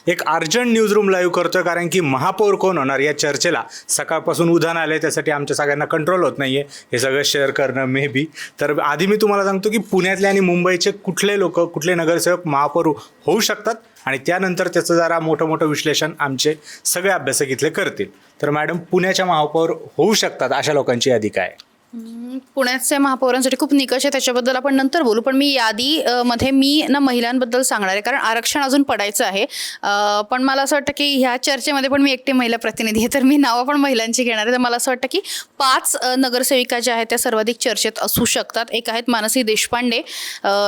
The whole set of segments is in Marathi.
एक अर्जंट न्यूजरूम लाईव्ह करतोय, कारण की महापौर कोण होणार या चर्चेला सकाळपासून उधाण आले, त्यासाठी आमच्या सगळ्यांना कंट्रोल होत नाहीये हे सगळं शेअर करणं मे बी. तर आधी मी तुम्हाला सांगतो की पुण्यातले आणि मुंबईचे कुठले लोक, कुठले नगरसेवक महापौर होऊ शकतात, आणि त्यानंतर त्याचं जरा मोठं विश्लेषण आमचे सगळे अभ्यासक इथले करतील. तर मॅडम, पुण्याच्या महापौर होऊ शकतात अशा लोकांची यादी काय? पुण्याचे महापौरांसाठी खूप निकष आहे, त्याच्याबद्दल आपण नंतर बोलू. पण मी यादी मध्ये मी ना महिलांबद्दल सांगणार आहे, कारण आरक्षण अजून पडायचं आहे. पण मला असं वाटतं की ह्या चर्चेमध्ये पण मी एकटी महिला प्रतिनिधी आहे, तर मी नावं पण महिलांची घेणार आहे. तर मला असं वाटतं की 5 नगरसेविका ज्या आहेत त्या सर्वाधिक चर्चेत असू शकतात. एक आहेत मानसी देशपांडे,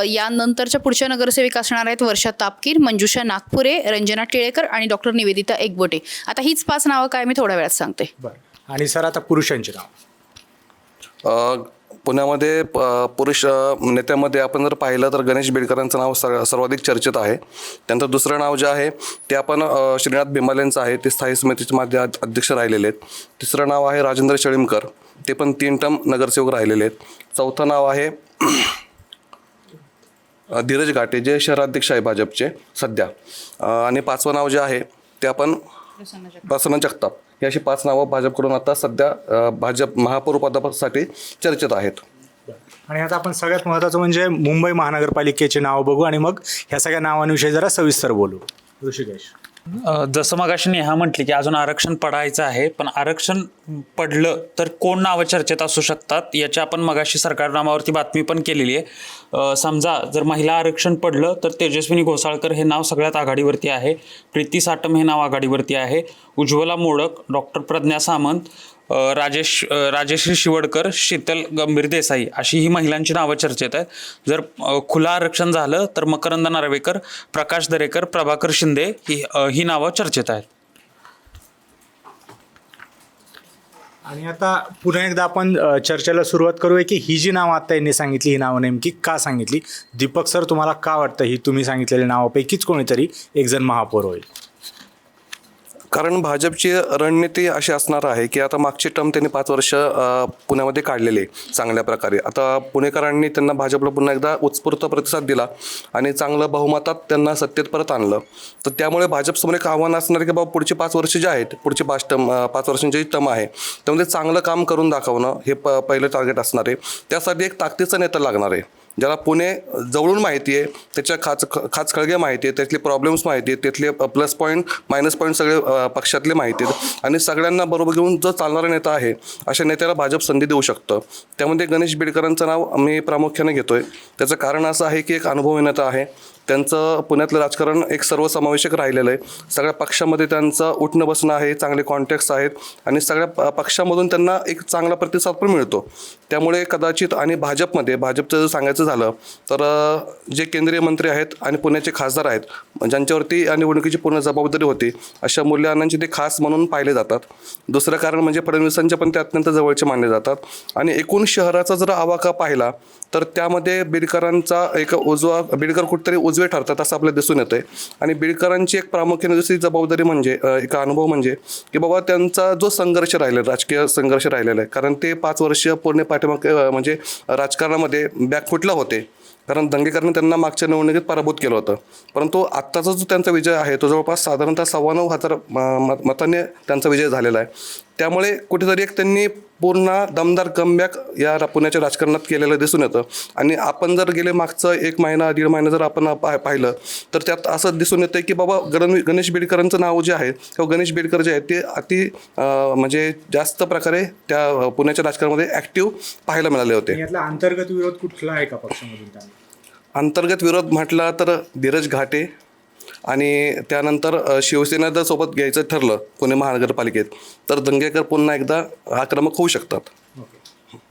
यानंतरच्या पुढच्या नगरसेविका असणार आहेत वर्षा तापकीर, मंजुषा नागपुरे, रंजना टिळेकर आणि डॉक्टर निवेदिता एकबोटे. आता हीच 5 नावं काय मी थोड्या वेळात सांगते. बरं, आणि सर आता पुरुषांची नाव. पुण्यामध्ये पुरुष नेत्यामध्ये आपण जर पाहिलं तर गणेश बिडकरांचं नाव सर्वाधिक चर्चेत आहे. त्यानंतर दुसरं नाव जे आहे ते आपण श्रीनाथ भिमालेंचं आहे, ते स्थायी समितीचे माझे अध्यक्ष राहिलेले आहेत. तिसरं नाव आहे राजेंद्र शेळीमकर, ते पण 3 टर्म नगरसेवक राहिलेले आहेत. चौथं नाव आहे धीरज घाटे, जे शहराध्यक्ष आहे भाजपचे सध्या. आणि 5वं नाव जे आहे ते आपण प्रसन्न जगताप. ही अशी 5 नावं भाजपकडून आता सध्या भाजप महापौर पदासाठी चर्चेत आहेत. आणि आता आपण सगळ्यात महत्त्वाचं म्हणजे मुंबई महानगरपालिकेचे नाव बघू, आणि मग ह्या सगळ्या नावांविषयी जरा सविस्तर बोलू. ऋषिकेश. जसं मगाशी नेहा म्हटली की अजून आरक्षण पडायचं आहे, पण आरक्षण पडलं तर कोण नावं चर्चेत असू शकतात याची आपण मगाशी सरकारनामावरती बातमी पण केलेली आहे. समजा जर महिला आरक्षण पडलं तर तेजस्विनी घोसाळकर हे नाव सगळ्यात आघाडीवरती आहे, प्रीती साटम हे नाव आघाडीवरती आहे, उज्ज्वला मोडक, डॉक्टर प्रज्ञा सामंत, राजेश्री शिवडकर, शीतल गंभीर देसाई अशी ही महिलांची नावं चर्चेत आहेत. जर खुलं आरक्षण झालं तर मकरंद नार्वेकर, प्रकाश दरेकर, प्रभाकर शिंदे ही नावं चर्चेत आहेत. आणि आता पुन्हा एकदा आपण चर्चेला सुरुवात करूया की ही जी नावं आता यांनी सांगितली, ही नावं नेमकी का सांगितली. दीपक सर, तुम्हाला का वाटतं ही तुम्ही सांगितलेल्या नावापैकीच कोणीतरी एक जण महापौर होईल? कारण भाजपची रणनीती अशी असणार आहे की आता मागची टर्म त्यांनी 5 वर्ष पुण्यामध्ये काढलेले चांगल्या प्रकारे. आता पुणेकरांनी त्यांना भाजपला पुन्हा एकदा उत्स्फूर्त प्रतिसाद दिला आणि चांगलं बहुमतात त्यांना सत्तेत परत आणलं. तर त्यामुळे भाजपसमोर एक आव्हान असणार की बाबा पुढची 5 वर्ष जे आहेत, पुढची 5 वर्षांची जी टर्म आहे त्यामध्ये चांगलं काम करून दाखवणं हे पहिलं टार्गेट असणार आहे. त्यासाठी एक ताकदीचा नेता लागणार आहे, ज्याला पुणे जवळून माहिती आहे, त्याच्या खाचखळगे माहिती आहे, त्यातले प्रॉब्लेम्स माहिती आहेत, त्यातले प्लस पॉईंट मायनस पॉईंट सगळे पक्षातले माहिती आहेत, आणि सगळ्यांना बरोबर घेऊन जो चालणारा नेता आहे अशा नेत्याला भाजप संधी देऊ शकतं. त्यामध्ये गणेश बिडकरांचं नाव मी प्रामुख्याने घेतोय. त्याचं कारण असं आहे की एक अनुभवी नेता आहे, त्यांचं पुण्यातलं राजकारण एक सर्वसमावेशक राहिलेलं आहे. सगळ्या पक्षामध्ये त्यांचं उठणं बसणं आहे, चांगले कॉन्टॅक्ट्स आहेत, आणि सगळ्या पक्षामधून त्यांना एक चांगला प्रतिसाद पण मिळतो. त्यामुळे कदाचित, आणि भाजपचं जर सांगायचं झालं तर जे केंद्रीय मंत्री आहेत आणि पुण्याचे खासदार आहेत, ज्यांच्यावरती या निवडणुकीची पूर्ण जबाबदारी होती, अशा मूल्यवानांचे ते खास म्हणून पाहिले जातात. दुसरं कारण म्हणजे फडणवीसांचे पण ते अत्यंत जवळचे मानले जातात. आणि एकूण शहराचा जर आवाका पाहिला तर त्यामध्ये बिडकरांचा एक बिडकर कुठेतरी उजवे ठरतात असं आपल्याला दिसून येतं आहे. आणि बिडकरांची एक प्रामुख्याने दुसरी जबाबदारी म्हणजे एक अनुभव म्हणजे की बाबा त्यांचा जो संघर्ष राहिलेला, राजकीय संघर्ष राहिलेला आहे, कारण ते 5 वर्ष पूर्ण पाठीमाग म्हणजे राजकारणामध्ये बॅकफुटला होते, कारण दंगेकरांनी त्यांना मागच्या निवडणुकीत पराभूत केलं होतं. परंतु आत्ताचा जो त्यांचा विजय आहे तो जवळपास साधारणतः 9,15,000 मतांनी त्यांचा विजय झालेला आहे. त्यामुळे कुठेतरी एक त्यांनी पूर्ण दमदार कमबॅक या पुण्याच्या राजकारणात केलेलं दिसून येतं. आणि आपण जर गेले मागचं 1 महिना 1.5 महिना जर आपण पाहिलं तर त्यात असं दिसून येतं की बाबा गणेश बिडकरांचं नाव जे आहे किंवा गणेश बिडकर जे आहे ते अति म्हणजे जास्त प्रकारे त्या पुण्याच्या राजकारणामध्ये ॲक्टिव्ह पाहायला मिळाले होते. यातला अंतर्गत विरोध कुठला आहे का पक्षामधून त्यांना? अंतर्गत विरोध म्हटला तर धीरज घाटे, आणि त्यानंतर शिवसेना जर सोबत घ्यायचं ठरलं पुणे महानगरपालिकेत तर दंगेकर पुन्हा एकदा आक्रमक होऊ शकतात.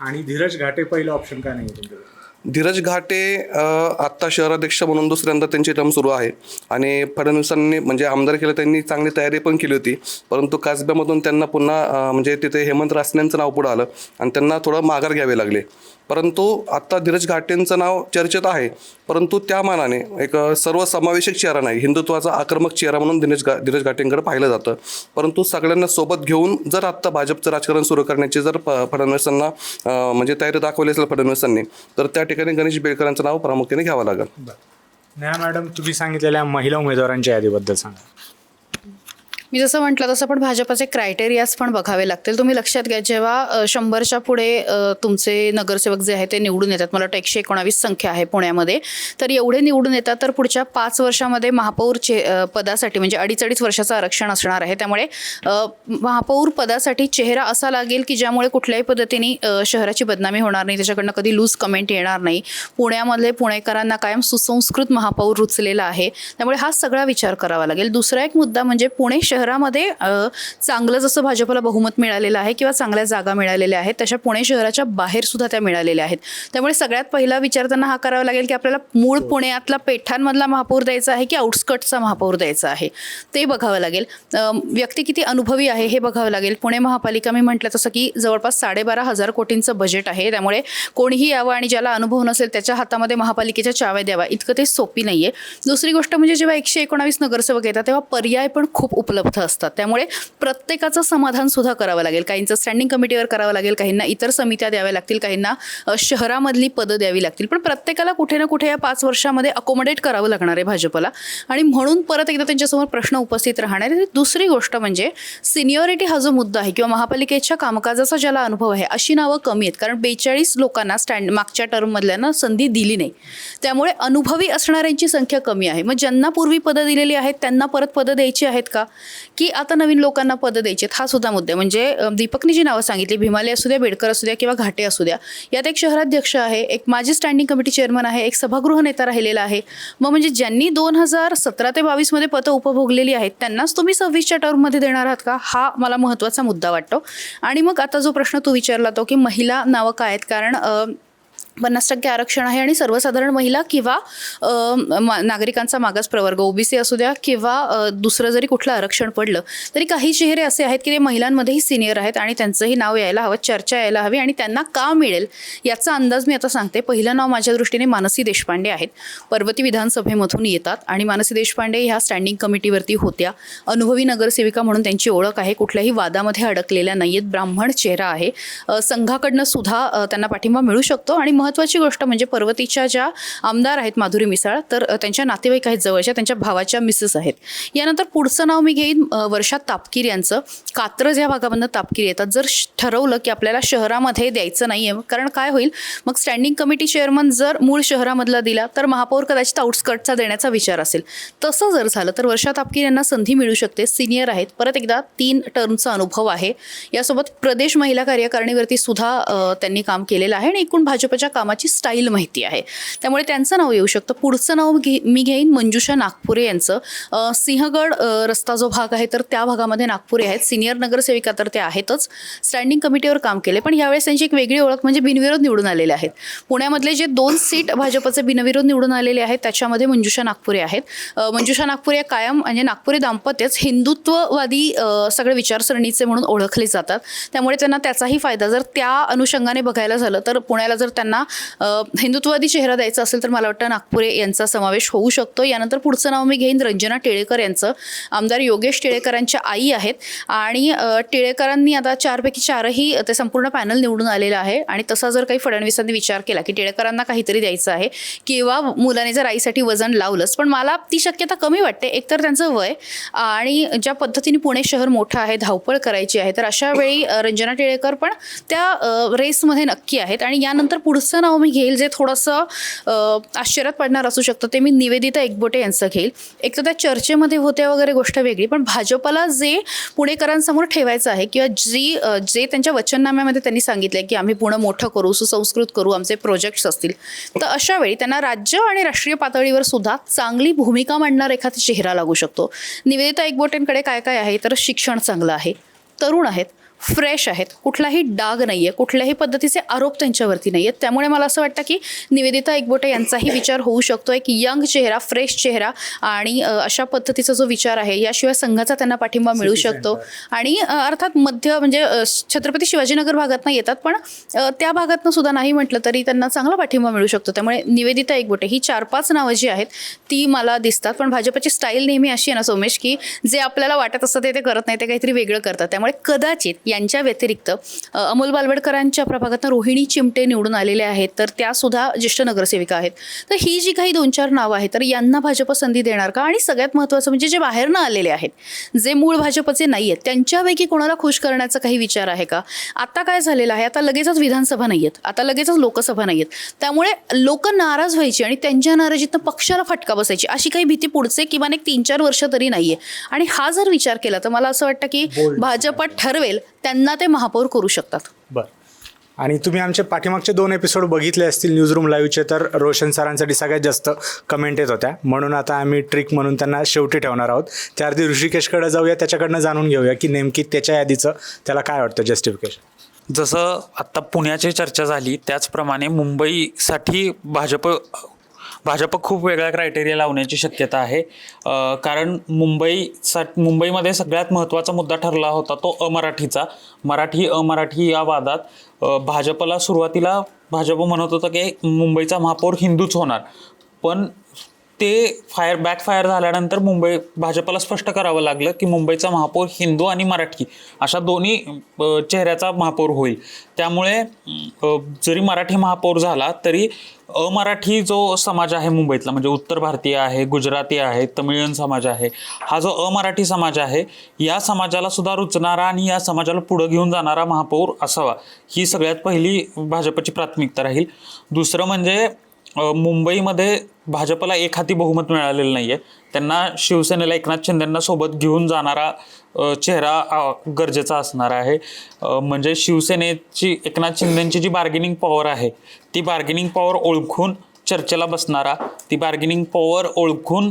आणि धीरज घाटे पहिलं ऑप्शन का नाही तुमच्याकडे? धीरज घाटे आत्ता शहराध्यक्ष म्हणून दुसऱ्यांदा त्यांची टर्म सुरू आहे, आणि फडणवीसांनी म्हणजे आमदार केलं, त्यांनी चांगली तयारी पण केली होती. परंतु कासब्यामधून त्यांना पुन्हा म्हणजे तिथे हेमंत रासनेंचं नाव पुढं आलं आणि त्यांना थोडं माघार घ्यावे लागले. परंतु आत्ता धीरज घाटेंचं नाव चर्चेत आहे, परंतु त्या मानाने एक सर्वसमावेशक चेहरा नाही, हिंदुत्वाचा आक्रमक चेहरा म्हणून धीरज घाटेंकडे पाहिलं जातं. परंतु सगळ्यांना सोबत घेऊन जर आत्ता भाजपचं राजकारण सुरू करण्याची जर फडणवीसांना म्हणजे तयारी दाखवली असेल फडणवीसांनी, तर त्या ठिकाणी गणेश बिडकरांचं नाव प्रामुख्याने घ्यावं लागेल. नाही मॅडम, तुम्ही सांगितलेल्या महिला उमेदवारांच्या यादीबद्दल सांगा. मी जसं म्हटलं तसं पण भाजपाचे क्रायटेरियाज पण बघावे लागतील. तुम्ही लक्षात घ्या, जेव्हा 100च्या पुढे तुमचे नगरसेवक जे आहे ते निवडून येतात, मला वाटतं 119 संख्या आहे पुण्यामध्ये, तर एवढे निवडून येतात, तर पुढच्या 5 वर्षामध्ये महापौर पदासाठी म्हणजे 2.5 वर्षाचं आरक्षण असणार आहे. त्यामुळे महापौर पदासाठी चेहरा असा लागेल की ज्यामुळे कुठल्याही पद्धतीने शहराची बदनामी होणार नाही, त्याच्याकडनं कधी लूज कमेंट येणार नाही. पुण्यामधले पुणेकरांना कायम सुसंस्कृत महापौर रुचलेला आहे, त्यामुळे हा सगळा विचार करावा लागेल. दुसरा एक मुद्दा म्हणजे पुणे शहरामध्ये चांगलं जसं भाजपला बहुमत मिळालेलं आहे किंवा चांगल्या जागा मिळालेल्या आहेत, तशा पुणे शहराच्या बाहेर सुद्धा त्या मिळालेल्या आहेत. त्यामुळे सगळ्यात पहिला विचार त्यांना हा करावा लागेल की आपल्याला मूळ पुण्यातला पेठांमधला महापौर द्यायचा आहे की आउटस्कट्सचा महापौर द्यायचा आहे, ते बघावं लागेल. व्यक्ती किती अनुभवी आहे हे बघावं लागेल. पुणे महापालिका मी म्हटलं तसं की जवळपास 12,500 कोटींचं बजेट आहे, त्यामुळे कोणीही यावं आणि ज्याला अनुभव नसेल त्याच्या हातामध्ये महापालिकेच्या चाव्या द्यावा इतकं ते सोपी नाही आहे. दुसरी गोष्ट म्हणजे जेव्हा 119 नगरसेवक येतात तेव्हा पर्याय पण खूप उपलब्ध असतात, त्यामुळे प्रत्येकाचं समाधान सुद्धा करावं लागेल. काहींचं स्टँडिंग कमिटीवर करावं लागेल, काहींना इतर समित्या द्याव्या लागतील, काहींना शहरामधली पदं द्यावी लागतील, पण प्रत्येकाला कुठे ना कुठे या 5 वर्षामध्ये अकोमोडेट करावं लागणार आहे भाजपला, आणि म्हणून परत एकदा त्यांच्यासमोर प्रश्न उपस्थित राहणार आहे. दुसरी गोष्ट म्हणजे सिनियरिटी हा जो मुद्दा आहे किंवा महापालिकेच्या कामकाजाचा ज्याला अनुभव आहे अशी नावं कमी आहेत, कारण 42 लोकांना मागच्या टर्ममधल्यांना संधी दिली नाही, त्यामुळे अनुभवी असणाऱ्यांची संख्या कमी आहे. मग ज्यांना पूर्वी पदं दिलेली आहेत त्यांना परत पदं द्यायची आहेत का, की आता नवीन लोकांना पदं द्यायची आहेत, हा सुद्धा मुद्दा. म्हणजे दीपकनी जी नावं सांगितली, भीमाले असू द्या, बेडकर असू द्या किंवा घाटे असू द्या, यात एक शहराध्यक्ष आहे, एक माजी स्टँडिंग कमिटी चेअरमन आहे, एक सभागृह नेता राहिलेला आहे. मग म्हणजे ज्यांनी 2017 ते 22 मध्ये पदं उपभोगलेली आहेत त्यांनाच तुम्ही 26च्या टर्ममध्ये देणार आहात का, हा मला महत्त्वाचा मुद्दा वाटतो. आणि मग आता जो प्रश्न तू विचारला तो की महिला नावं काय आहेत, कारण 50% आरक्षण आहे आणि सर्वसाधारण महिला किंवा नागरिकांचा मागास प्रवर्ग ओबीसी असू द्या किंवा दुसरं जरी कुठलं आरक्षण पडलं तरी काही चेहरे असे आहेत की ते महिलांमध्येही सिनियर आहेत आणि त्यांचंही नाव यायला हवं, चर्चा यायला हवी, आणि त्यांना का मिळेल याचा अंदाज मी आता सांगते. पहिलं नाव माझ्या दृष्टीने मानसी देशपांडे आहेत, पर्वती विधानसभेमधून येतात आणि मानसी देशपांडे ह्या स्टँडिंग कमिटीवरती होत्या. अनुभवी नगरसेविका म्हणून त्यांची ओळख आहे, कुठल्याही वादामध्ये अडकलेल्या नाही आहेत, ब्राह्मण चेहरा आहे, संघाकडनं सुद्धा त्यांना पाठिंबा मिळू शकतो. आणि महत्त्वाची गोष्ट म्हणजे पर्वतीच्या ज्या आमदार आहेत माधुरी मिसाळ, तर त्यांच्या नातेवाईक आहेत जवळच्या, त्यांच्या भावाच्या मिसेस आहेत. यानंतर पुढचं नाव मी घेईन वर्षा तापकीर यांचं. कात्रज या भागामधनं तापकीर येतात. जर ठरवलं की आपल्याला शहरामध्ये द्यायचं नाही आहे, कारण काय होईल मग स्टँडिंग कमिटी चेअरमन जर मूळ शहरामधला दिला तर महापौर कदाचित आउटस्कर्टचा देण्याचा विचार असेल. तसं जर झालं तर वर्षा तापकीर यांना संधी मिळू शकते. सिनियर आहेत, परत एकदा 3 टर्मचा अनुभव आहे, यासोबत प्रदेश महिला कार्यकारिणीवरती सुद्धा त्यांनी काम केलेलं आहे आणि एकूण भाजपच्या कामाची स्टाईल माहिती आहे, त्यामुळे त्यांचं नाव येऊ शकतं. पुढचं नाव मी घेईन मंजुषा नागपुरे यांचं. सिंहगड रस्ता जो भाग आहे तर त्या भागामध्ये नागपुरे आहेत, सिनियर नगरसेविका तर ते आहेतच, स्टँडिंग कमिटीवर काम केले, पण यावेळेस त्यांची एक वेगळी ओळख म्हणजे बिनविरोध निवडून आलेले आहेत. पुण्यामधले जे 2 सीट भाजपचे बिनविरोध निवडून आलेले आहेत त्याच्यामध्ये मंजुषा नागपुरे आहेत. मंजुषा नागपुरे कायम म्हणजे नागपुरे दाम्पत्यच हिंदुत्ववादी सगळे विचारसरणीचे म्हणून ओळखले जातात, त्यामुळे त्यांना त्याचाही फायदा. जर त्या अनुषंगाने बघायला झालं तर पुण्याला जर त्यांना हिंदुत्ववादी चेहरा द्यायचा असेल तर मला वाटतं नागपुरे यांचा समावेश होऊ शकतो. यानंतर पुढचं नाव मी घेईन रंजना टिळेकर यांचं. आमदार योगेश टिळेकरांच्या आई आहेत आणि टिळेकरांनी आता 4 पैकी 4ही ते संपूर्ण पॅनल निवडून आलेलं आहे. आणि तसा जर काही फडणवीसांनी विचार केला की टिळेकरांना काहीतरी द्यायचं आहे किंवा मुलाने जर आईसाठी वजन लावलंच, पण मला ती शक्यता कमी वाटते. एकतर त्यांचं वय आणि ज्या पद्धतीने पुणे शहर मोठं आहे, धावपळ करायची आहे, तर अशा वेळी रंजना टिळेकर पण त्या रेसमध्ये नक्की आहेत. आणि यानंतर पुढचं नाव मी घेईल जे थोडंसं आश्चर्यात पडणार असू शकतं, ते मी निवेदिता एकबोटे यांचं घेईल. एक तर त्या चर्चेमध्ये होत्या वगैरे गोष्ट वेगळी, पण भाजपला जे पुणेकरांसमोर ठेवायचं आहे किंवा जे त्यांच्या वचननाम्यामध्ये त्यांनी सांगितलंय की आम्ही पुणे मोठं करू, सुसंस्कृत करू, आमचे प्रोजेक्ट्स असतील, तर अशा वेळी त्यांना राज्य आणि राष्ट्रीय पातळीवर सुद्धा चांगली भूमिका मांडणारा एखादा चेहरा लागू शकतो. निवेदिता एकबोटेंकडे काय काय आहे तर शिक्षण चांगलं आहे, तरुण आहेत, फ्रेश आहेत, कुठलाही डाग नाही आहे, कुठल्याही पद्धतीचे आरोप त्यांच्यावरती नाही आहेत, त्यामुळे मला असं वाटतं की निवेदिता एकबोटे यांचाही विचार होऊ शकतो. एक यंग चेहरा, फ्रेश चेहरा आणि अशा पद्धतीचा जो विचार आहे, याशिवाय संघाचा त्यांना पाठिंबा मिळू शकतो. आणि अर्थात मध्य म्हणजे छत्रपती शिवाजीनगर भागातनं येतात, पण त्या भागातनं सुद्धा नाही म्हटलं तरी त्यांना चांगला पाठिंबा मिळू शकतो. त्यामुळे निवेदिता एकबोटे ही 4-5 नावं जी आहेत ती मला दिसतात. पण भाजपची स्टाईल नेहमी अशी आहे ना सोमेश, की जे आपल्याला वाटत असतं ते करत नाही, ते काहीतरी वेगळं करतात. त्यामुळे कदाचित यांच्या व्यतिरिक्त अमोल बालवडकरांच्या प्रभागातून रोहिणी चिमटे निवडून आलेल्या आहेत, तर त्यासुद्धा ज्येष्ठ नगरसेविका आहेत. तर ही जी काही 2-4 नावं आहेत, तर यांना भाजप संधी देणार का? आणि सगळ्यात महत्त्वाचं म्हणजे जे बाहेरनं आलेले आहेत, जे मूळ भाजपचे नाही आहेत, त्यांच्यापैकी कोणाला खुश करण्याचा काही विचार आहे का? आता काय झालेलं आहे, आता लगेचच विधानसभा नाही आहेत, आता लगेचच लोकसभा नाही आहेत, त्यामुळे लोक नाराज व्हायची आणि त्यांच्या नाराजीतनं पक्षाला फटका बसायची अशी काही भीती पुढचे किमान एक 3-4 वर्ष तरी नाहीये. आणि हा जर विचार केला तर मला असं वाटतं की भाजप ठरवेल त्यांना ते महापौर करू शकतात. बरं. आणि तुम्ही आमचे पाठीमागचे 2 एपिसोड बघितले असतील न्यूजरूम लाईव्हचे, तर रोशन सरांसाठी सगळ्यात जास्त कमेंट येत होत्या, म्हणून आता आम्ही ट्रिक म्हणून त्यांना शेवटी ठेवणार आहोत. त्याआधी ऋषिकेशकडे जाऊया, त्याच्याकडनं जाणून घेऊया की नेमकी त्याच्या यादीचं त्याला काय वाटतं जस्टिफिकेशन. जसं आत्ता पुण्याची चर्चा झाली त्याचप्रमाणे मुंबईसाठी भाजप खूप वेगळा क्रायटेरिया लावण्याची शक्यता आहे. कारण मुंबईमध्ये सगळ्यात महत्त्वाचा मुद्दा ठरला होता तो अमराठीचा. मराठी या वादात भाजपला सुरुवातीला भाजप म्हणत होतं की मुंबईचा महापौर हिंदूच होणार, पण ते बॅकफायर झाल्यानंतर भाजपला स्पष्ट करावं लागलं की मुंबईचा महापौर हिंदू आणि मराठी अशा दोन्ही चेहऱ्याचा महापौर होईल. त्यामुळे जरी मराठी महापौर झाला तरी अमराठी जो समाज आहे मुंबईतला, म्हणजे उत्तर भारतीय आहे, गुजराती आहे, तमिळियन समाज आहे, हा जो अमराठी समाज आहे या समाजाला सुद्धा रुचणारा आणि या समाजाला पुढं घेऊन जाणारा महापौर असावा, ही सगळ्यात पहिली भाजपची प्राथमिकता राहील. दुसरं म्हणजे मुंबईमध्ये भाजपला एक हाती बहुमत मिळालेलं नाही आहे. त्यांना शिवसेनेला एकनाथ शिंदेंना सोबत घेऊन जाणारा चेहरा गरजेचा असणार आहे. म्हणजे शिवसेनेची एकनाथ शिंदेंची जी बार्गेनिंग पॉवर आहे ती बार्गेनिंग पॉवर ओळखून चर्चेला बसणारा, ती बार्गेनिंग पॉवर ओळखून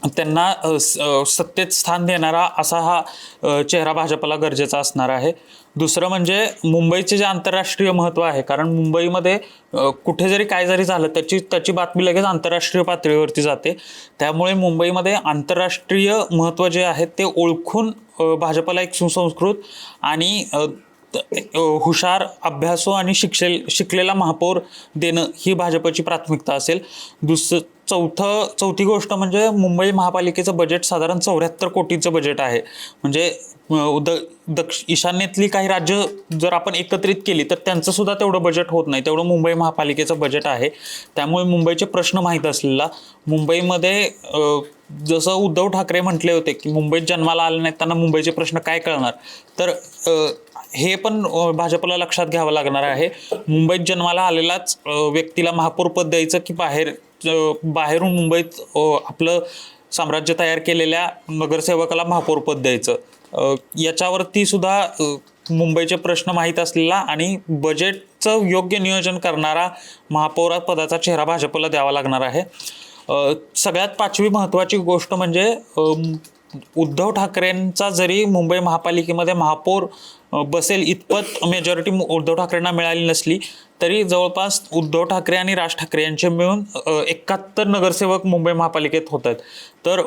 त्यांना सत्तेत स्थान देणारा असा हा चेहरा भाजपला गरजेचा असणार आहे. दुसरं म्हणजे मुंबईचे जे आंतरराष्ट्रीय महत्त्व आहे, कारण मुंबईमध्ये कुठे जरी काय जरी झालं त्याची बातमी लगेच आंतरराष्ट्रीय पातळीवरती जाते. त्यामुळे मुंबईमध्ये आंतरराष्ट्रीय महत्त्व जे आहे ते ओळखून भाजपला एक सुसंस्कृत आणि हुशार, अभ्यासू आणि शिकलेला महापौर देणं ही भाजपची प्राथमिकता असेल. चौथी गोष्ट म्हणजे मुंबई महापालिकेचं बजेट साधारण 74 कोटीचं बजेट आहे. म्हणजे ईशान्येतली काही राज्य जर आपण एकत्रित केली तर त्यांचं सुद्धा तेवढं बजेट होत नाही, तेवढं मुंबई महापालिकेचं बजेट आहे. त्यामुळे मुंबईचे प्रश्न माहीत असलेला, मुंबईमध्ये जसं उद्धव ठाकरे म्हटले होते की मुंबईत जन्माला आले नाहीत त्यांना मुंबईचे प्रश्न काय कळणार, तर हे पण भाजपला लक्षात घ्यावं लागणार आहे. मुंबईत जन्माला आलेलाच व्यक्तीला महापौर पद द्यायचं की बाहेरून मुंबईत आपलं साम्राज्य तयार केलेल्या नगरसेवकाला महापौर पद द्यायचं, याच्यावरती सुद्धा मुंबईचे प्रश्न माहीत असलेला आणि बजेटचं योग्य नियोजन करणारा महापौर पदाचा चेहरा भाजपला द्यावा लागणार आहे. सगळ्यात 5वी महत्त्वाची गोष्ट म्हणजे उद्धव ठाकरेंचा जरी मुंबई महापालिकेमध्ये महापौर बसेल इतपत मेजॉरिटी उद्धव ठाकरेंना मिळाली नसली तरी जवळपास उद्धव ठाकरे आणि राज ठाकरे यांचे मिळून 71 नगरसेवक मुंबई महापालिकेत होत आहेत. तर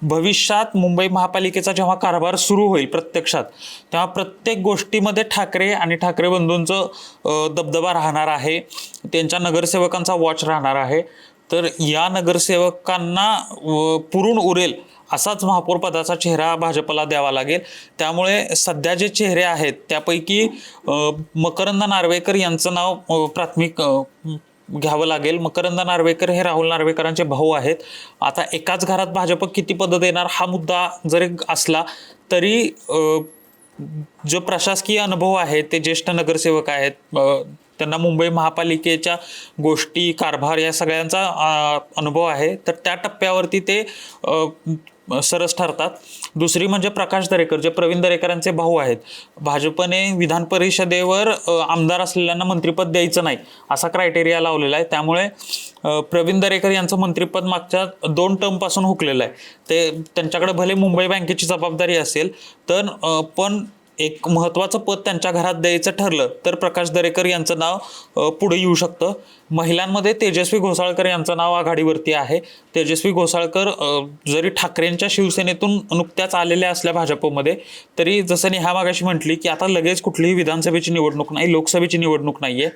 भविष्यात मुंबई महापालिकेचा जेव्हा कारभार सुरू होईल प्रत्यक्षात, तेव्हा प्रत्येक गोष्टीमध्ये ठाकरे आणि ठाकरे बंधूंचं दबदबा राहणार आहे, त्यांच्या नगरसेवकांचा वॉच राहणार आहे. तर या नगरसेवकांना पुरून उरेल असाच महापौर पदाचा चेहरा भाजपला द्यावा लागेल. त्यामुळे सध्या जे चेहरे आहेत त्यापैकी मकरंद नार्वेकर यांचं नाव प्राथमिक घ्यावं लागेल. मकरंद नार्वेकर हे राहुल नार्वेकरांचे भाऊ आहेत. आता एकाच घरात भाजप किती पदं देणार हा मुद्दा जरी असला तरी जो प्रशासकीय अनुभव आहे ते ज्येष्ठ नगरसेवक आहेत, त्यांना मुंबई महापालिकेच्या गोष्टी, कारभार या सगळ्यांचा अनुभव आहे, तर त्या टप्प्यावरती ते सरस ठरतात. दुसरी म्हणजे प्रकाश दरेकर, जे प्रवीण दरेकरांचे भाऊ आहेत. भाजपने विधान परिषदेवर आमदार असलेल्यांना मंत्रिपद द्यायचं नाही असा क्रायटेरिया लावलेला आहे. त्यामुळे प्रवीण दरेकर यांचं मंत्रिपद मागच्या 2 टर्मपासून हुकलेलं आहे. ते त्यांच्याकडे भले मुंबई बँकेची जबाबदारी असेल तर पण एक महत्त्वाचं पद त्यांच्या घरात द्यायचं ठरलं तर प्रकाश दरेकर यांचं नाव पुढे येऊ शकतं. महिलांमध्ये तेजस्वी घोसाळकर यांचं नाव आघाडीवरती आहे. तेजस्वी घोसाळकर जरी ठाकरेंच्या शिवसेनेतून नुकत्याच आलेल्या असल्या भाजपमध्ये, तरी जसं नेहा मागाशी म्हटली की आता लगेच कुठलीही विधानसभेची निवडणूक नाही, लोकसभेची निवडणूक नाही आहे.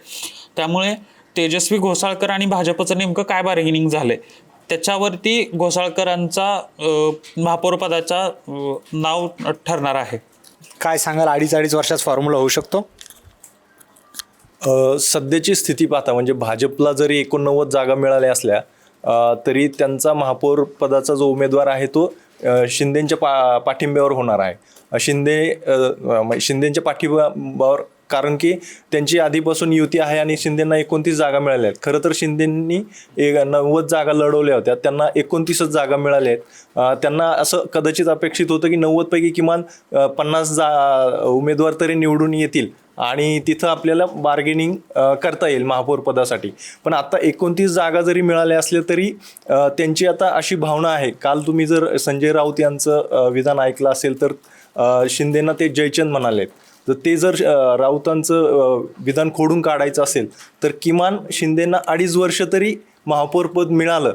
त्यामुळे तेजस्वी घोसाळकर आणि भाजपचं नेमकं काय बार्गेनिंग झालंय त्याच्यावरती घोसाळकरांचा महापौर पदाचा नाव ठरणार आहे. काय सांगाल, 2.5 वर्षात फॉर्म्युला होऊ शकतो? सध्याची स्थिती पाहता म्हणजे भाजपला जरी 89 जागा मिळाल्या असल्या तरी त्यांचा महापौर पदाचा जो उमेदवार आहे तो शिंदेंच्या पाठिंब्यावर होणार आहे. शिंदेंच्या पाठिंब्यावर, कारण की त्यांची आधीपासून युती आहे आणि शिंदेंना 29 जागा मिळाल्या आहेत. खरं तर शिंदेंनी 90 जागा लढवल्या होत्या, त्यांना 29च जागा मिळाल्या आहेत. त्यांना असं कदाचित अपेक्षित होतं की 90 पैकी किमान 50 उमेदवार तरी निवडून येतील आणि तिथं आपल्याला बार्गेनिंग करता येईल महापौर पदासाठी. पण आता 29 जागा जरी मिळाल्या असल्या तरी त्यांची आता अशी भावना आहे, काल तुम्ही जर संजय राऊत यांचं विधान ऐकलं असेल तर शिंदेंना ते जयचंद म्हणालेत. तर ते जर राऊतांचं विधान खोडून काढायचं असेल तर किमान शिंदेंना 2.5 वर्ष तरी महापौरपद मिळालं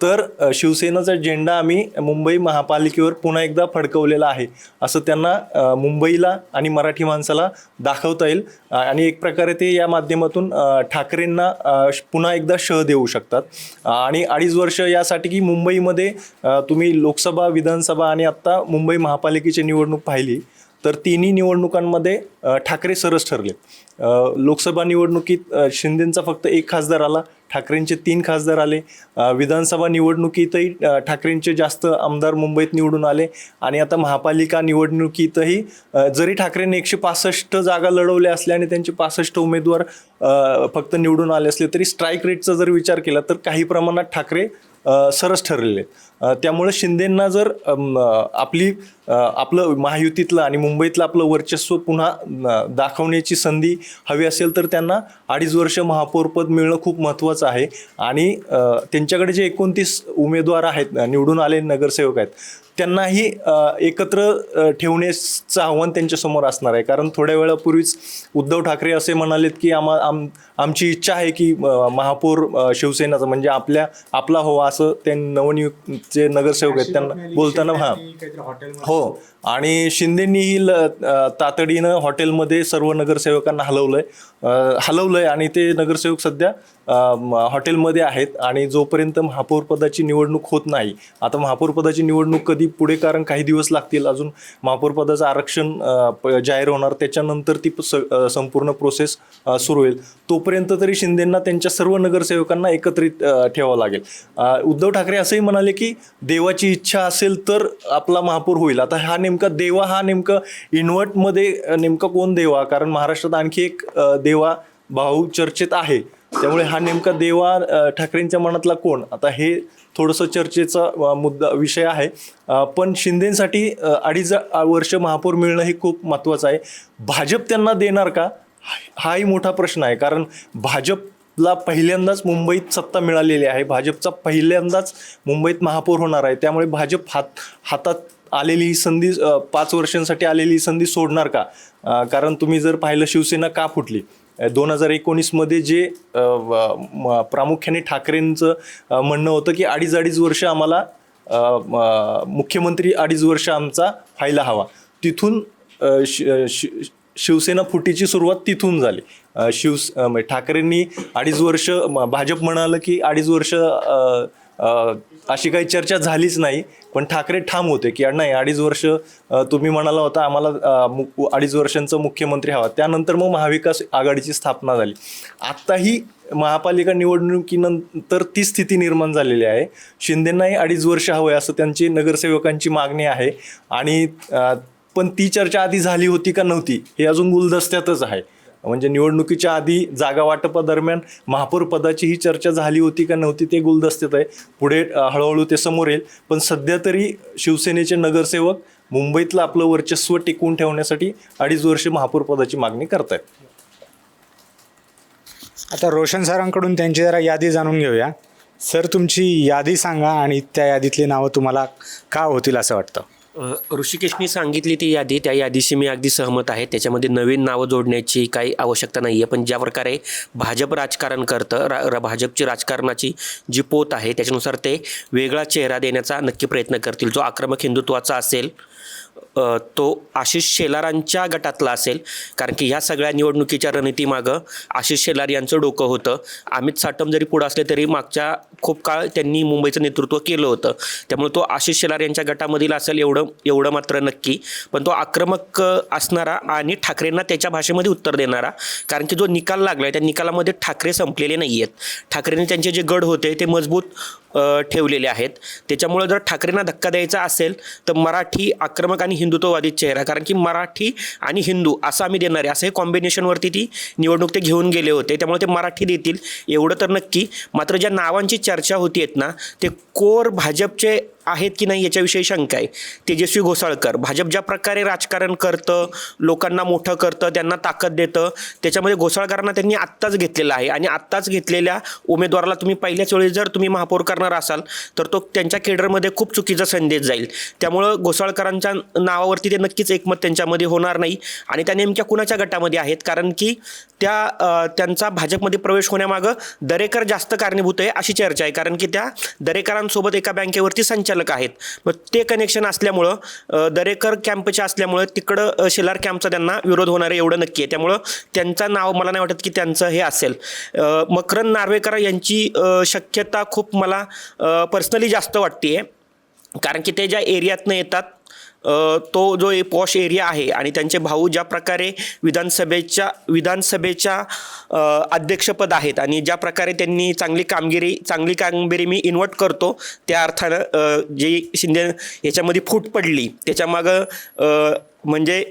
तर शिवसेनेचा झेंडा आम्ही मुंबई महापालिकेवर पुन्हा एकदा फडकवलेला आहे असं त्यांना मुंबईला आणि मराठी माणसाला दाखवता येईल. आणि एक प्रकारे ते या माध्यमातून ठाकरेंना पुन्हा एकदा शह देऊ शकतात. आणि 2.5 वर्ष यासाठी की मुंबईमध्ये तुम्ही लोकसभा, विधानसभा आणि आत्ता मुंबई महापालिकेची निवडणूक पाहिली तर तिन्ही निवडणुकांमध्ये ठाकरे सरस ठरले. लोकसभा निवडणुकीत शिंदेंचा फक्त 1 खासदार आला, ठाकरेंचे 3 खासदार आले. विधानसभा निवडणुकीतही ठाकरेंचे जास्त आमदार मुंबईत निवडून आले. आणि आता महापालिका निवडणुकीतही जरी ठाकरेंनी 165 जागा लढवल्या असल्या आणि त्यांचे 65 उमेदवार फक्त निवडून आले असले तरी स्ट्राईक रेटचा जर विचार केला तर काही प्रमाणात ठाकरे सरस ठरलेले. त्यामुळे शिंदेंना जर आपलं महायुतीतलं आणि मुंबईतलं आपलं वर्चस्व पुन्हा दाखवण्याची संधी हवी असेल तर त्यांना 2.5 वर्ष महापौरपद मिळणं खूप महत्त्वाचं आहे. आणि त्यांच्याकडे जे 29 उमेदवार आहेत, निवडून आले नगरसेवक आहेत, त्यांनाही एकत्र ठेवण्याचं आव्हान त्यांच्यासमोर असणार आहे. कारण थोड्या वेळापूर्वीच उद्धव ठाकरे असे म्हणालेत की आमची इच्छा आहे की महापौर शिवसेनाचं म्हणजे आपला हवा, असं ते नवनियुक्त जे नगरसेवक आहेत त्यांना बोलताना हो. आणि शिंदेंनीही तातडीनं हॉटेलमध्ये सर्व नगरसेवकांना हलवलंय आणि ते नगरसेवक सध्या हॉटेलमध्ये आहेत. आणि जोपर्यंत महापौर पदाची निवडणूक होत नाही, आता महापौर पदाची निवडणूक कधी पुढे, कारण काही दिवस लागतील अजून महापौर पदाचं आरक्षण जाहीर होणार, त्याच्यानंतर ती संपूर्ण प्रोसेस सुरू होईल. तोपर्यंत तरी शिंदेंना त्यांच्या सर्व नगरसेवकांना एकत्रित ठेवावं लागेल. उद्धव ठाकरे असंही म्हणाले की देवाची इच्छा असेल तर आपला महापौर होईल. आता हा नेमका देवा, हा नेमका इन्व्हर्टमध्ये नेमका कोण देवा, कारण महाराष्ट्रात आणखी एक देवा भाऊ चर्चेत आहे, त्यामुळे हा नेमका देवा ठाकरेंच्या मनातला कोण, आता हे थोडंसं चर्चेचा विषय आहे. पण शिंदेसाठी 2.5 वर्ष महापौर मिळणं हे खूप महत्त्वाचं आहे. भाजप त्यांना देणार का, हाही मोठा प्रश्न आहे. कारण भाजपला पहिल्यांदाच मुंबईत सत्ता मिळालेली आहे, भाजपचा पहिल्यांदाच मुंबईत महापौर होणार आहे. त्यामुळे भाजप हातात आलेली ही संधी, 5 वर्षांसाठी आलेली संधी सोडणार का? कारण तुम्ही जर पाहिलं शिवसेना का फुटली, 2019मध्ये जे प्रामुख्याने ठाकरेंचं म्हणणं होतं की 2.5 वर्ष आम्हाला मुख्यमंत्री 2.5 वर्ष आमचा व्हायला हवा, तिथून शिवसेना फुटीची सुरुवात तिथून झाली. ठाकरेंनी 2.5 वर्ष, भाजप म्हणालं की 2.5 वर्ष अशी काही चर्चा झालीच नाही, पण ठाकरे ठाम होते की नाही 2.5 वर्ष तुम्ही म्हणाला होता आम्हाला 2.5 वर्षांचा मुख्यमंत्री हवा. त्यानंतर मग महाविकास आघाडीची स्थापना झाली. आत्ताही महापालिका निवडणुकीनंतर ती स्थिती निर्माण झालेली आहे. शिंदेंनाही 2.5 वर्ष हवं असं त्यांची नगरसेवकांची मागणी आहे. आणि पण ती चर्चा आधी झाली होती का नव्हती हे अजून गुलदस्त्यातच आहे. म्हणजे निवडणुकीच्या आधी जागा वाटपादरम्यान महापौर पदाची ही चर्चा झाली होती का नव्हती ते गुलदस्त्यात आहे. पुढे हळूहळू ते समोर येईल. पण सध्या तरी शिवसेनेचे नगरसेवक मुंबईतलं आपलं वर्चस्व टिकवून ठेवण्यासाठी 2.5 वर्ष महापौर पदाची मागणी करतायत. आता रोशन सरांकडून त्यांची जरा यादी जाणून घेऊया. सर, तुमची यादी सांगा आणि त्या यादीतली नावं तुम्हाला का होतील असं वाटतं? ऋषिकेशनी सांगितली ती यादी, त्या यादीशी मी अगदी सहमत आहे. त्याच्यामध्ये नवीन नावं जोडण्याची काही आवश्यकता नाही आहे. पण ज्या प्रकारे भाजप राजकारण करतं, भाजपची राजकारणाची जी पोत आहे त्याच्यानुसार ते वेगळा चेहरा देण्याचा नक्की प्रयत्न करतील. जो आक्रमक हिंदुत्वाचा असेल, तो आशिष शेलारांच्या गटातला असेल, कारण की ह्या सगळ्या निवडणुकीच्या रणनीतीमागं आशिष शेलार यांचं डोकं होतं. अमित साटम जरी पुढं असले तरी मागच्या खूप काळ त्यांनी मुंबईचं नेतृत्व केलं होतं, त्यामुळे तो आशिष शेलार यांच्या गटामधील असेल एवढं मात्र नक्की. पण तो आक्रमक असणारा आणि ठाकरेंना त्याच्या भाषेमध्ये उत्तर देणारा, कारण की जो निकाल लागला आहे त्या निकालामध्ये ठाकरे संपलेले नाही आहेत. ठाकरेंनी त्यांचे जे गड होते ते मजबूत ठेवलेले आहेत. त्याच्यामुळे जर ठाकरेंना धक्का द्यायचा असेल तर मराठी आक्रमक आणि हिंदुत्ववादी चेहरा, कारण की मराठी आणि हिंदू असं आम्ही देणार आहे, असं हे कॉम्बिनेशनवरती ती निवडणूक ते घेऊन गेले होते. त्यामुळे ते मराठी देतील एवढं तर नक्की. मात्र ज्या नावांची चर्चा होती आहेत ना, ते कोर भाजपचे आहेत की नाही याच्याविषयी शंका आहे. तेजस्वी घोसाळकर, भाजप ज्या प्रकारे राजकारण करतं, लोकांना मोठं करतं, त्यांना ताकद देतं, त्याच्यामध्ये घोसाळकरांना त्यांनी आत्ताच घेतलेलं आहे. आणि आत्ताच घेतलेल्या उमेदवाराला तुम्ही पहिल्याच वेळी जर तुम्ही महापौर करणार असाल तर तो त्यांच्या केडरमध्ये खूप चुकीचा संदेश जाईल. त्यामुळं घोसाळकरांच्या नावावरती ते नक्कीच एकमत त्यांच्यामध्ये होणार नाही. आणि त्या नेमक्या कुणाच्या गटामध्ये आहेत, कारण की त्यांचा भाजपमध्ये प्रवेश होण्यामागं दरेकर जास्त कारणीभूत आहे अशी चर्चा आहे, कारण की त्या दरेकरांसोबत एका बँकेवरती संचालक आहेत. मग ते कनेक्शन असल्यामुळं दरेकर कॅम्पच्या असल्यामुळं तिकडं शेलार कॅम्पचा त्यांना विरोध होणार आहे एवढं नक्की आहे. त्यामुळं त्यांचं नाव मला नाही वाटत की त्यांचं हे असेल. मकरंद नार्वेकर यांची शक्यता खूप मला पर्सनली जास्त वाटते आहे, कारण की ते ज्या एरियातनं येतात तो जो पॉश एरिया आहे आणि त्यांचे भाऊ ज्या प्रकारे विधानसभेच्या अध्यक्षपद आहेत आणि ज्या प्रकारे त्यांनी चांगली कामगिरी मी इन्व्हर्ट करतो, त्या अर्थानं जी शिंदे याच्यामध्ये फूट पडली त्याच्यामागं म्हणजे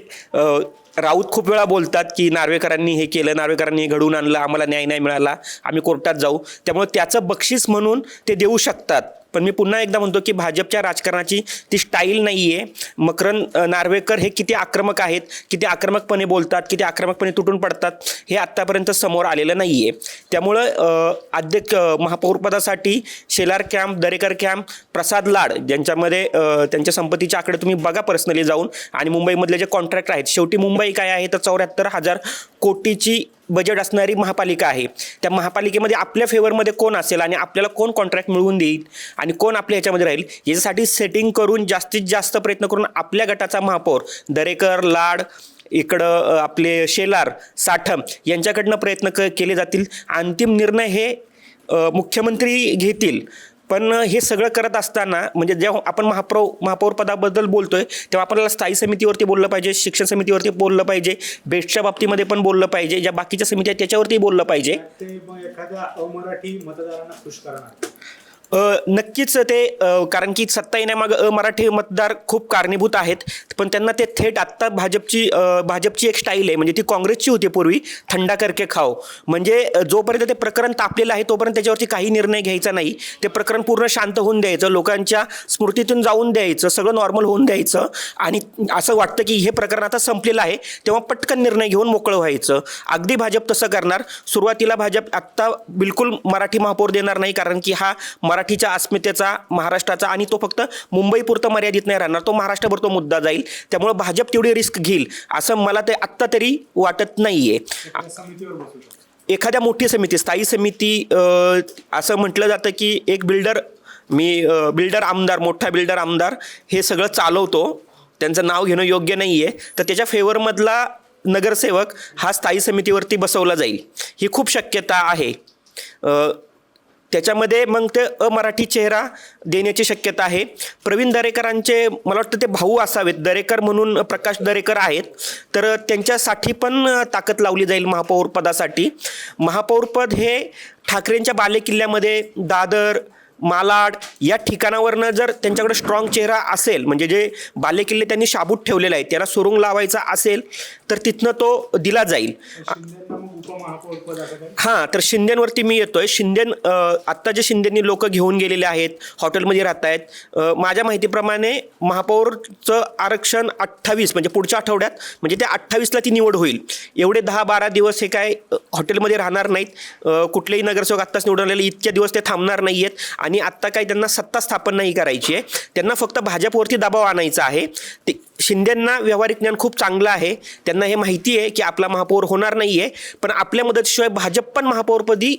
राऊत खूप वेळा बोलतात की नार्वेकरांनी हे केलं, नार्वेकरांनी हे घडवून आणलं, आम्हाला न्याय नाही मिळाला, आम्ही कोर्टात जाऊ. त्यामुळे त्याचं बक्षीस म्हणून ते देऊ शकतात. पण मी पुन्हा एकदा म्हणतो की भाजपच्या राजकारणाची ती स्टाईल नाही आहे. मकरंद नार्वेकर हे किती आक्रमक आहेत, किती आक्रमकपणे बोलतात, किती आक्रमकपणे तुटून पडतात हे आत्तापर्यंत समोर आलेलं नाही आहे. त्यामुळं अध्यक्ष महापौरपदासाठी शेलार कॅम्प, दरेकर कॅम्प, प्रसाद लाड ज्यांच्यामध्ये त्यांच्या संपत्तीच्या आकडे तुम्ही बघा पर्सनली जाऊन, आणि मुंबईमधले जे कॉन्ट्रॅक्ट आहेत, शेवटी मुंबई काय आहे तर 74,000 कोटीची बजेट असणारी महापालिका आहे. त्या महापालिकेमध्ये आपल्या फेवरमध्ये कोण असेल आणि आपल्याला कोण कॉन्ट्रॅक्ट मिळवून देईल आणि कोण आपल्या ह्याच्यामध्ये राहील याच्यासाठी सेटिंग करून जास्तीत जास्त प्रयत्न करून आपल्या गटाचा महापौर दरेकर, लाड, इकडं आपले शेलार, साठम यांच्याकडनं प्रयत्न केले जातील. अंतिम निर्णय हे मुख्यमंत्री घेतील. पण हे सगळं करत असताना म्हणजे जेव्हा आपण महापौर पदाबद्दल बोलतोय तेव्हा आपल्याला स्थायी समितीवरती बोललं पाहिजे, शिक्षण समितीवरती बोललं पाहिजे, बेस्टच्या बाबतीमध्ये पण बोललं पाहिजे, ज्या बाकीच्या समित्या आहेत त्याच्यावरती बोललं पाहिजे. ते मग एखाद्या अमराठी मतदारांना खुश करणार नक्कीच ते कारण की सत्ता येण्यामागं अमराठी मतदार खूप कारणीभूत आहेत. पण त्यांना ते थेट आत्ता भाजपची एक स्टाईल आहे, म्हणजे ती काँग्रेसची होती पूर्वी, थंडा करके खाओ. म्हणजे जोपर्यंत ते प्रकरण तापलेलं आहे तोपर्यंत त्याच्यावरती काही निर्णय घ्यायचा नाही. ते प्रकरण पूर्ण शांत होऊन द्यायचं, लोकांच्या स्मृतीतून जाऊन द्यायचं, सगळं नॉर्मल होऊन द्यायचं. आणि असं वाटतं की हे प्रकरण आता संपलेलं आहे तेव्हा पटकन निर्णय घेऊन मोकळं व्हायचं. अगदी भाजप तसं करणार. सुरुवातीला भाजप आत्ता बिलकुल मराठी महापौर देणार नाही, कारण की हा मराठीच्या अस्मितेचा, महाराष्ट्राचा, आणि तो फक्त मुंबईपुरतं मर्यादित नाही राहणार, तो महाराष्ट्रभर तो मुद्दा जाईल. त्यामुळे भाजप तेवढी रिस्क घेईल असं मला ते आत्ता तरी वाटत नाहीये. एखाद्या मोठी समिती, स्थायी समिती, असं म्हटलं जातं की एक बिल्डर आमदार, मोठा बिल्डर आमदार हे सगळं चालवतो, त्यांचं नाव घेणं योग्य नाही आहे, तर त्याच्या फेवरमधला नगरसेवक हा स्थायी समितीवरती बसवला जाईल ही खूप शक्यता आहे. त्याच्यामध्ये मग ते अमराठी चेहरा देण्याची शक्यता आहे. प्रवीण दरेकरांचे मला वाटतं ते भाऊ असावेत, दरेकर म्हणून प्रकाश दरेकर आहेत, तर त्यांच्यासाठी पण ताकद लावली जाईल महापौर पदासाठी. महापौरपद हे ठाकरेंच्या बालेकिल्ल्यामध्ये दादर, मालाड या ठिकाणावरनं जर त्यांच्याकडे स्ट्रॉंग चेहरा असेल, म्हणजे जे बालेकिल्ले त्यांनी शाबूत ठेवलेला आहे त्याला सुरुंग लावायचा असेल तर तिथनं तो दिला जाईल. हां, तर शिंदेवरती मी येतोय. आत्ता जे शिंदेंनी लोक घेऊन गेलेले आहेत, हॉटेलमध्ये राहत आहेत, माझ्या माहितीप्रमाणे महापौरचं आरक्षण 28 म्हणजे पुढच्या आठवड्यात, म्हणजे ते 28ला ती निवड होईल. एवढे 10-12 दिवस हे काय हॉटेलमध्ये राहणार नाहीत. कुठलेही नगरसेवक आत्ताच निवडून आलेले इतक्या दिवस ते थांबणार नाही आहेत. आणि आत्ता काही त्यांना सत्ता स्थापन नाही करायची आहे, त्यांना फक्त भाजपवरती दबाव आणायचा आहे. ते शिंदेंना व्यावहारिक ज्ञान खूप चांगलं आहे, त्यांना हे माहिती आहे की आपला महापौर होणार नाही आहे, पण आपल्या मदतीशिवाय भाजप पण महापौरपदी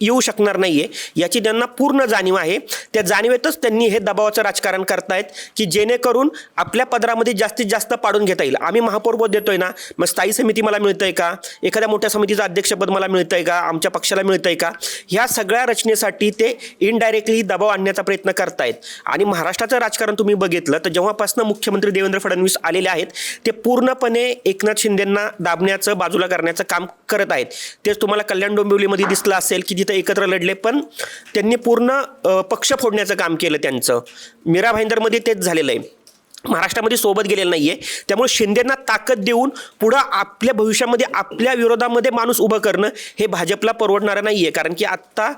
येऊ शकणार नाही आहे याची त्यांना पूर्ण जाणीव आहे. त्या जाणीवेतच त्यांनी हे दबावाचं राजकारण करतायत की जेणेकरून आपल्या पदरामध्ये जास्तीत जास्त पाडून घेता येईल. आम्ही महापौरपद देतोय ना, मग स्थायी समिती मला मिळतंय का, एखाद्या मोठ्या समितीचं अध्यक्षपद मला मिळतंय का, आमच्या पक्षाला मिळतंय का, ह्या सगळ्या रचनेसाठी ते इनडायरेक्टली दबाव आणण्याचा प्रयत्न करतायत. आणि महाराष्ट्राचं राजकारण तुम्ही बघितलं तर जेव्हापासून मुख्यमंत्री देवेंद्र फडणवीस आलेले आहेत ते पूर्णपणे एकनाथ शिंदेंना दाबण्याचं, बाजूला करण्याचं काम करत आहेत. तेच तुम्हाला कल्याण डोंबिवलीमध्ये दिसलं असेल की तिथं एकत्र लढले पण त्यांनी पूर्ण पक्ष फोडण्याचं काम केलं त्यांचं. मीरा भाईंदरमध्ये तेच झालेलं आहे. महाराष्ट्रामध्ये सोबत गेलेलं नाहीये. त्यामुळे शिंदेंना ताकद देऊन पुढं आपल्या भविष्यामध्ये आपल्या विरोधामध्ये माणूस उभं करणं हे भाजपला परवडणारं नाहीये. कारण की आत्ता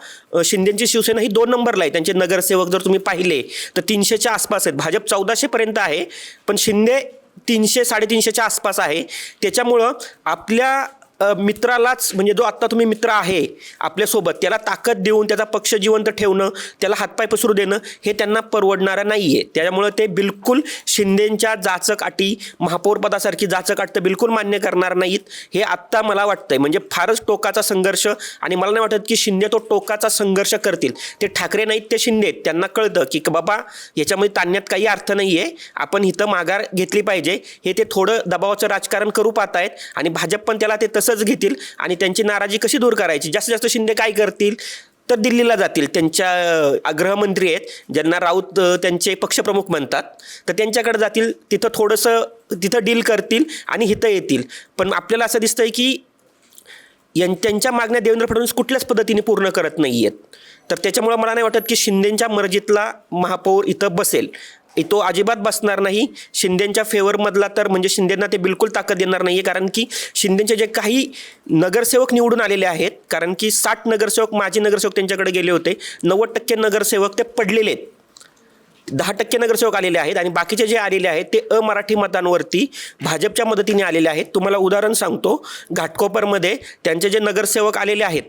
शिंदेची शिवसेना ही 2 नंबरला आहे. त्यांचे नगरसेवक जर तुम्ही पाहिले तर 300च्या आसपास आहेत. भाजप 1400 पर्यंत आहे पण शिंदे 300-350च्या आसपास आहे. त्याच्यामुळं आपल्या मित्रालाच, म्हणजे जो आत्ता तुम्ही मित्र आहे आपल्यासोबत, त्याला ताकद देऊन त्याचा पक्ष जिवंत ठेवणं, त्याला हातपाय पसरू देणं हे त्यांना परवडणारं नाही आहे. त्याच्यामुळं ते बिलकुल शिंदेंच्या जाचक अटी, महापौरपदासारखी जाचक अट तर बिलकुल मान्य करणार नाहीत. हे आत्ता मला वाटतंय म्हणजे फारच टोकाचा संघर्ष. आणि मला नाही वाटत की शिंदे तो टोकाचा संघर्ष करतील. ते ठाकरे नाहीत, ते शिंदे आहेत. त्यांना कळतं की बाबा याच्यामध्ये ताणण्यात काही अर्थ नाही आहे, आपण इथं माघार घेतली पाहिजे. हे ते थोडं दबावाचं राजकारण करू पाहतायत आणि भाजप पण त्याला ते तसंच घेतील. आणि त्यांची नाराजी कशी दूर करायची, जास्तीत जास्त शिंदे काय करतील तर दिल्लीला जातील. त्यांच्या गृहमंत्री आहेत ज्यांना राऊत त्यांचे पक्षप्रमुख म्हणतात, तर त्यांच्याकडे जातील, तिथं थोडंसं तिथं डील करतील आणि इथं येतील. पण आपल्याला असं दिसतंय की त्यांच्या मागण्या देवेंद्र फडणवीस कुठल्याच पद्धतीने पूर्ण करत नाही आहेत. तर त्याच्यामुळं मला नाही वाटत की शिंदेंच्या मर्जीतला महापौर इथं बसेल. तो अजिबात बसणार नाही. शिंदेंच्या फेवरमधला तर म्हणजे शिंदेंना ते बिलकुल ताकद देणार नाही आहे. कारण की शिंदेंचे जे काही नगरसेवक निवडून आलेले आहेत, कारण की 60 नगरसेवक, माजी नगरसेवक त्यांच्याकडे गेले होते, 90% नगरसेवक ते पडलेले आहेत, 10% नगरसेवक आलेले आहेत आणि बाकीचे जे आलेले आहेत ते अमराठी मतांवरती भाजपच्या मदतीने आलेले आहेत. तुम्हाला उदाहरण सांगतो, घाटकोपरमध्ये त्यांचे जे नगरसेवक आलेले आहेत,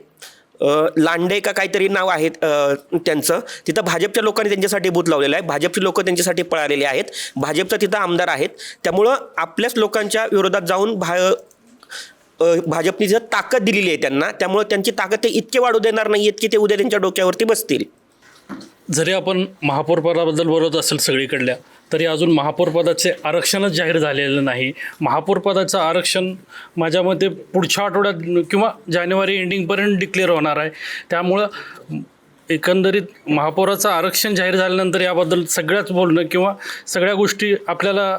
लांडे का काहीतरी नाव आहे त्यांचं, तिथं भाजपच्या लोकांनी त्यांच्यासाठी बूथ लावलेलं आहे. भाजपची लोक त्यांच्यासाठी पळालेले आहेत. भाजपचा तिथं आमदार आहेत. त्यामुळं आपल्याच लोकांच्या विरोधात जाऊन भाजपने तिथं ताकद दिलेली आहे त्यांना. त्यामुळं त्यांची ताकद ते इतके वाढू देणार नाही आहेत की ते उद्या त्यांच्या डोक्यावरती बसतील. जरी आपण महापौरपदाबद्दल बोलत असेल सगळीकडल्या, तरी अजून महापौरपदाचे आरक्षणच जाहीर झालेलं नाही. महापौरपदाचं आरक्षण माझ्या मते पुढच्या आठवड्यात किंवा जानेवारी एंडिंगपर्यंत डिक्लेअर होणार आहे. त्यामुळं एकंदरीत महापौराचं आरक्षण जाहीर झाल्यानंतर याबद्दल सगळ्याच बोलणं किंवा सगळ्या गोष्टी आपल्याला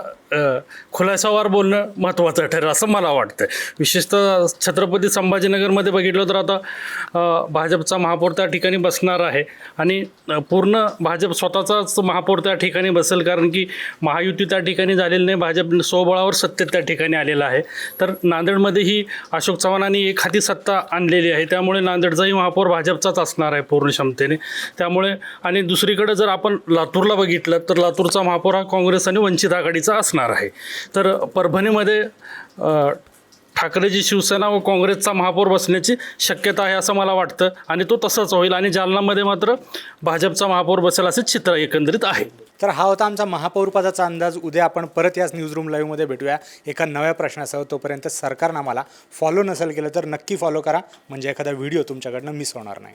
खुलासावार बोलणं महत्त्वाचं ठरेल असं मला वाटतं. विशेषतः छत्रपती संभाजीनगरमध्ये बघितलं तर आता भाजपचा महापौर त्या ठिकाणी बसणार आहे आणि पूर्ण भाजप स्वतःचाच महापौर त्या ठिकाणी बसेल. कारण की महायुती त्या ठिकाणी झालेली नाही, भाजप स्वबळावर सत्तेत त्या ठिकाणी आलेलं आहे. तर नांदेडमध्येही अशोक चव्हाणांनी एक हाती सत्ता आणलेली आहे. त्यामुळे नांदेडचाही महापौर भाजपचाच असणार आहे पूर्ण क्षमतेने. त्यामुळे आणि दुसरीकडे जर आपण लातूरला बघितलं तर लातूरचा महापौर हा काँग्रेस आणि वंचित आघाडीचा असणार आहे. तर परभणीमध्ये ठाकरेची शिवसेना व काँग्रेसचा महापौर बसण्याची शक्यता आहे असं मला वाटतं आणि तो तसंच होईल. आणि जालनामध्ये मात्र भाजपचा महापौर बसेल असे चित्र एकंदरीत आहे. तर हा होता आमचा महापौर पदाचा अंदाज. उद्या आपण परत याच न्यूजरूम लाईव्हमध्ये भेटूया एका नव्या प्रश्नासह. तोपर्यंत सरकारनं आम्हाला फॉलो नसेल केलं तर नक्की फॉलो करा, म्हणजे एखादा व्हिडिओ तुमच्याकडनं मिस होणार नाही.